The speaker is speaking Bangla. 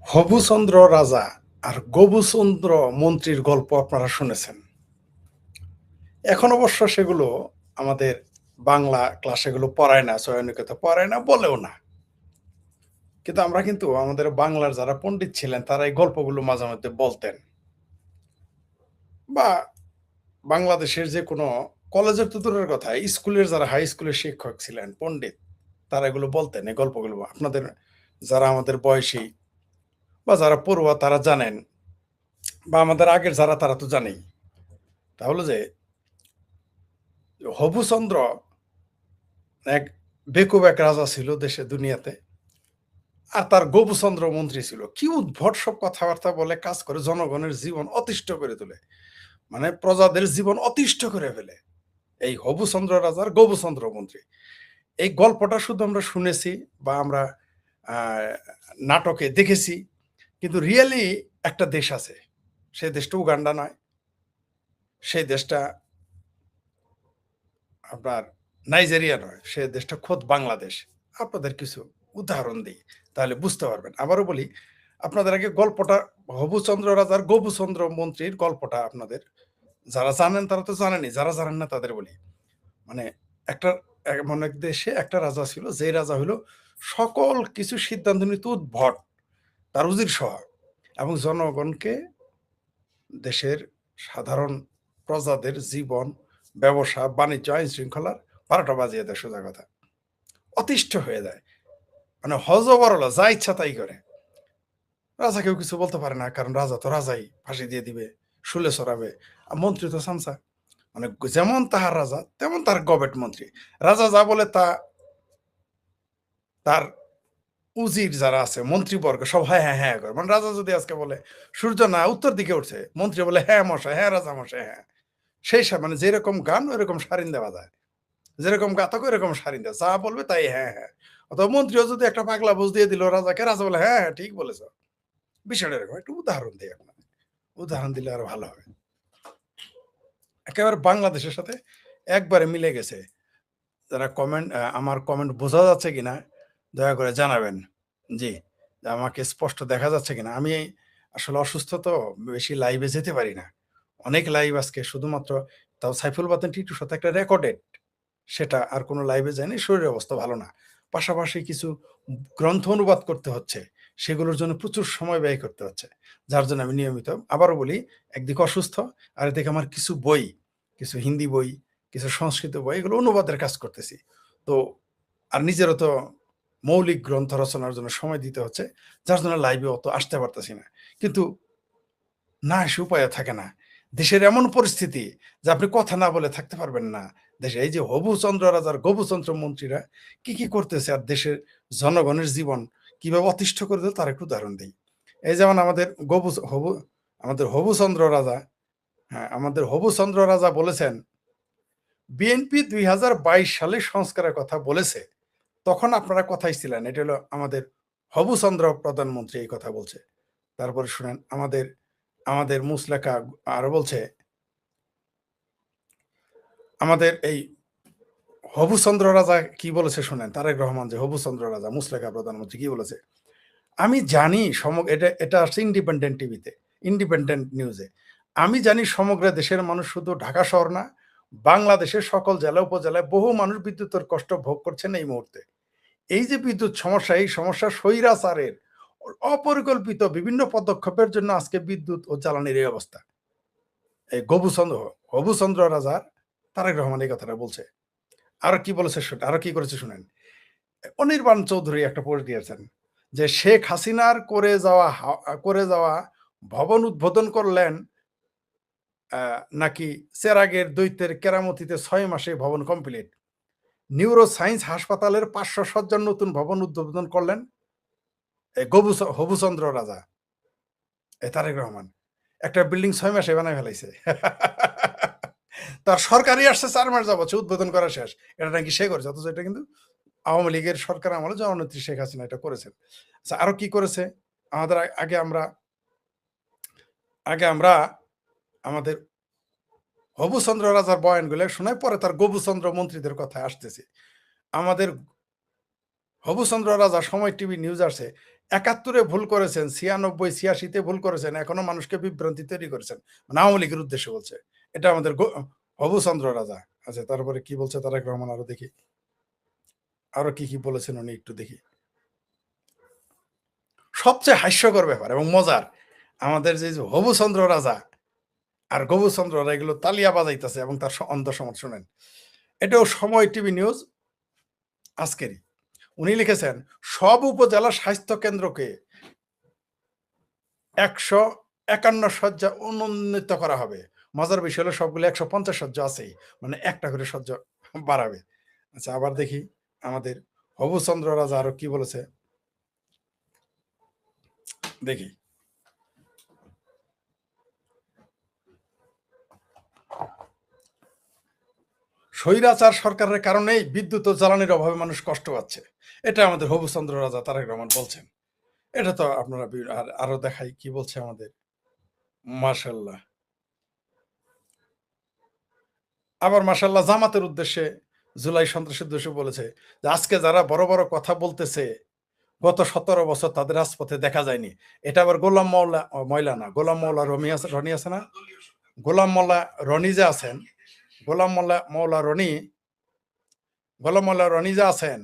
হবুচন্দ্র রাজা আর গবুচন্দ্র মন্ত্রীর গল্প আপনারা শুনেছেন। এখন অবশ্য সেগুলো আমাদের বাংলা ক্লাসেগুলো পড়ায় না, চয়নিকতে পড়ায় না, বলেও না। কিন্তু আমরা কিন্তু আমাদের বাংলার যারা পণ্ডিত ছিলেন তারা এই গল্পগুলো মাঝে মধ্যে বলতেন, বা বাংলাদেশের যে কোনো কলেজের তো দূরের কথা, স্কুলের যারা হাই স্কুলের শিক্ষক ছিলেন, পণ্ডিত, তারা এগুলো বলতেন। এই গল্পগুলো আপনাদের যারা আমাদের বয়সী বা যারা পড়ুয়া তারা জানেন, বা আমাদের আগের যারা তারা তো জানেই। তাহলে যে হবুচন্দ্র এক বেকুব এক রাজা ছিল দেশে দুনিয়াতে, আর তার গবুচন্দ্র মন্ত্রী ছিল। কি উদ্ভট সব কথাবার্তা বলে, কাজ করে জনগণের জীবন অতিষ্ঠ করে তোলে, মানে প্রজাদের জীবন অতিষ্ঠ করে ফেলে এই হবুচন্দ্র রাজার গবুচন্দ্র মন্ত্রী। এই গল্পটা শুধু আমরা শুনেছি বা আমরা নাটকে দেখেছি, কিন্তু রিয়েলি একটা দেশ আছে, সেই দেশটা উগান্ডা নয়, সেই দেশটা আপনার নাইজেরিয়া নয়, সে দেশটা খোদ বাংলাদেশ। আপনাদের কিছু উদাহরণ দিই, তাহলে বুঝতে পারবেন। আবারও বলি, আপনাদের আগে গল্পটা, হবুচন্দ্র রাজার গবুচন্দ্র মন্ত্রীর গল্পটা আপনাদের যারা জানেন তারা তো জানেনই, যারা জানেন না তাদের বলি। মানে একটা এমন এক দেশে একটা রাজা ছিল, যে রাজা হলো সকল কিছু সিদ্ধান্ত নিতে উদ্ভট, তার উজির সহ, এবং জনগণকে, দেশের সাধারণ প্রজাদের জীবন, ব্যবসা বাণিজ্য, আইন শৃঙ্খলার ১২টা বাজিয়ে দেয়, সোজা কথা। অতিষ্ঠ হয়ে যায়, মানে হজবরল, যা ইচ্ছা তাই করে। রাজা কেউ কিছু বলতে পারে না, কারণ রাজা তো রাজাই, ফাঁসি দিয়ে দিবে, শুলে চড়াবে। আর মন্ত্রী তো সামসা, মানে যেমন তাহার রাজা তেমন তার গবেট মন্ত্রী। রাজা যা বলে তা তার উজির যারা আছে, মন্ত্রীবর্গ, সব হ্যাঁ হ্যাঁ হ্যাঁ করে। মানে রাজা যদি আজকে বলে সূর্য না উত্তর দিকে উঠছে, মন্ত্রী বলে হ্যাঁ মশাই, হ্যাঁ রাজা মশাই, হ্যাঁ। সেই মানে যেরকম গান ওইরকম সারিন দেওয়া যায়, যেরকম গাতক ওইরকম সারিন দেয়, যা বলবে তাই হ্যাঁ হ্যাঁ। অথবা মন্ত্রীও যদি একটা পাগলা বুঝ দিয়ে দিল রাজাকে, রাজা বলে হ্যাঁ হ্যাঁ ঠিক বলেছ। বিষয়টা এরকম। একটু উদাহরণ দিই আপনাকে, উদাহরণ দিলে আরো ভালো হবে। একেবারে বাংলাদেশের সাথে একবারে মিলে গেছে। যারা কমেন্ট, আমার কমেন্ট বোঝা যাচ্ছে কিনা দয়া করে জানাবেন। জি, আমাকে স্পষ্ট দেখা যাচ্ছে কিনা। আমি আসলে অসুস্থ, তো বেশি লাইভে যেতে পারি না। অনেক লাইভ আজকে শুধুমাত্র, তাও সাইফুল বাতেন টিটুর সাথে একটা রেকর্ডেড, সেটা আর কোনো লাইভে যায়নি। শরীরের অবস্থা ভালো না, পাশাপাশি কিছু গ্রন্থ অনুবাদ করতে হচ্ছে, সেগুলোর জন্য প্রচুর সময় ব্যয় করতে হচ্ছে, যার জন্য আমি নিয়মিত, আবারও বলি, একদিকে অসুস্থ, আর এদিকে আমার কিছু বই, কিছু হিন্দি বই, কিছু সংস্কৃত বই, এগুলো অনুবাদের কাজ করতেছি। তো আর নিজেরও তো মৌলিক গ্রন্থ রচনার জন্য সময় দিতে হচ্ছে, যার জন্য লাইভে অত আসতে পারতেছি না। কিন্তু না এসে উপায় থাকে না। দেশের এমন পরিস্থিতি যে আপনি কথা না বলে থাকতে পারবেন না। দেশে এই যে হবুচন্দ্র রাজার গবুচন্দ্র মন্ত্রীরা কি করতেছে, আর দেশের জনগণের জীবন কিভাবে অতিষ্ঠ করে দেয়, তার একটু উদাহরণ দিই। এই যেমন আমাদের হবুচন্দ্র রাজা, হ্যাঁ, আমাদের হবুচন্দ্র রাজা বলেছেন, বিএনপি ২০২২ সালে সংস্কারের কথা বলেছে, তখন আপনারা কথাই ছিলেন। এটা হলো আমাদের হবুচন্দ্র প্রধানমন্ত্রী এই কথা বলছে। তারপরে শুনেন, আমাদের আমাদের মুসলেখা আরো বলছে, আমাদের এই হবুচন্দ্র রাজা কি বলেছে শুনেন, তারেক রহমান, যে হবুচন্দ্র রাজা মুসলেখা প্রধানমন্ত্রী কি বলেছে, আমি জানি এটা আসছে ইন্ডিপেন্ডেন্ট টিভিতে, ইন্ডিপেন্ডেন্ট নিউজে। আমি জানি সমগ্র দেশের মানুষ, শুধু ঢাকা শহর না, বাংলাদেশের সকল জেলা উপজেলায় বহু মানুষ বিদ্যুতের কষ্ট ভোগ করছেন এই মুহূর্তে। এই যে বিদ্যুৎ সমস্যা, এই সমস্যা স্বৈরাচারের অপরিকল্পিত বিভিন্ন পদক্ষেপের জন্য আজকে বিদ্যুৎ ও জ্বালানির এই অবস্থা। এই হবুচন্দ্র রাজার তারেক রহমান এই কথাটা বলছে। আরো কি বলেছে, আরো কি করেছে শুনেন। অনির্বাণ চৌধুরী একটা পোস্ট দিয়েছেন, যে শেখ হাসিনার করে যাওয়া ভবন উদ্বোধন করলেন, নাকি চেরাগের দৈত্যের কেরামতিতে ৬ মাসে ভবন কমপ্লিট। নিউরো সায়েন্স হাসপাতালের ৫০০ শয্যার নতুন ভবন উদ্বোধন করলেন এই হবুচন্দ্র রাজা, এই তারেক রহমান। একটা বিল্ডিং ৬ মাসে বানায় ফেলাইছে। তার সরকারই আসছে ৪ মাস যাবত, উদ্বোধন করা শেষ। এটা নাকি সে করেছে, অথচ এটা কিন্তু আওয়ামী লীগের সরকার আমলে জননেত্রী শেখ হাসিনা এটা করেছেন। আচ্ছা, আরো কি করেছে, আমাদের আগে আমরা আমাদের হবুচন্দ্র রাজার বয়ানগুলো শোনাই, পরে তার গবুচন্দ্র মন্ত্রীদের কথায় আসতেছি। আমাদের হবুচন্দ্র রাজা সময় টিভি নিউজ আসছে ৭১-এ ভুল করেছেন, ৯৬, ৮৬-তে ভুল করেছেন, এখনো মানুষকে বিভ্রান্তি তৈরি করেছেন। মানে আওয়ামী লীগের উদ্দেশ্যে বলছে। এটা আমাদের হবুচন্দ্র রাজা। আচ্ছা, তারপরে কি বলছে তারেক রহমান আরো দেখি। আরো কি বলেছেন উনি একটু দেখি। সবচেয়ে হাস্যকর ব্যাপার এবং মজার, আমাদের যে হবুচন্দ্র রাজা আর গবুচন্দ্র রাজা এগুলো তালিয়া বাজাইতেছে এবং তার অন্তঃসমাদ শোনেন। এটাও সময় টিভি নিউজ আজকেরই। উনি লিখেছেন, সব উপজেলা স্বাস্থ্য কেন্দ্রকে ১৫১ শয্যা উন্নীত করা হবে। মজার বিষয় হলো সবগুলো ১৫০ শয্যা আছেই। মানে একটা করে শয্যা বাড়াবে। আচ্ছা, আবার দেখি আমাদের হবুচন্দ্র রাজা আরো কি বলেছে দেখি। স্বৈরাচার সরকারের কারণেই বিদ্যুৎ ও জ্বালানির অভাবে মানুষ কষ্ট পাচ্ছে। এটা আমাদের হবুচন্দ্র রাজা তারেক রহমান বলছেন। এটা তো আপনারা আরো দেখাই কি বলছে আমাদের। মাশাআল্লাহ। আবার মাশাআল্লাহ জামাতের উদ্দেশ্যে, জুলাই সন্ত্রাসের উদ্দেশ্যে বলেছে যে আজকে যারা বড়, বড় কথা বলতেছে গত ১৭ বছর তাদের রাজপথে দেখা যায়নি। এটা আবার গোলাম ময়লা না। গোলাম মওলা রনি আছে না? গোলাম মোল্লা রনি যে আছেন, গোলাম মোল্লা রনি, গোলাম মোল্লা রনি যে আছেন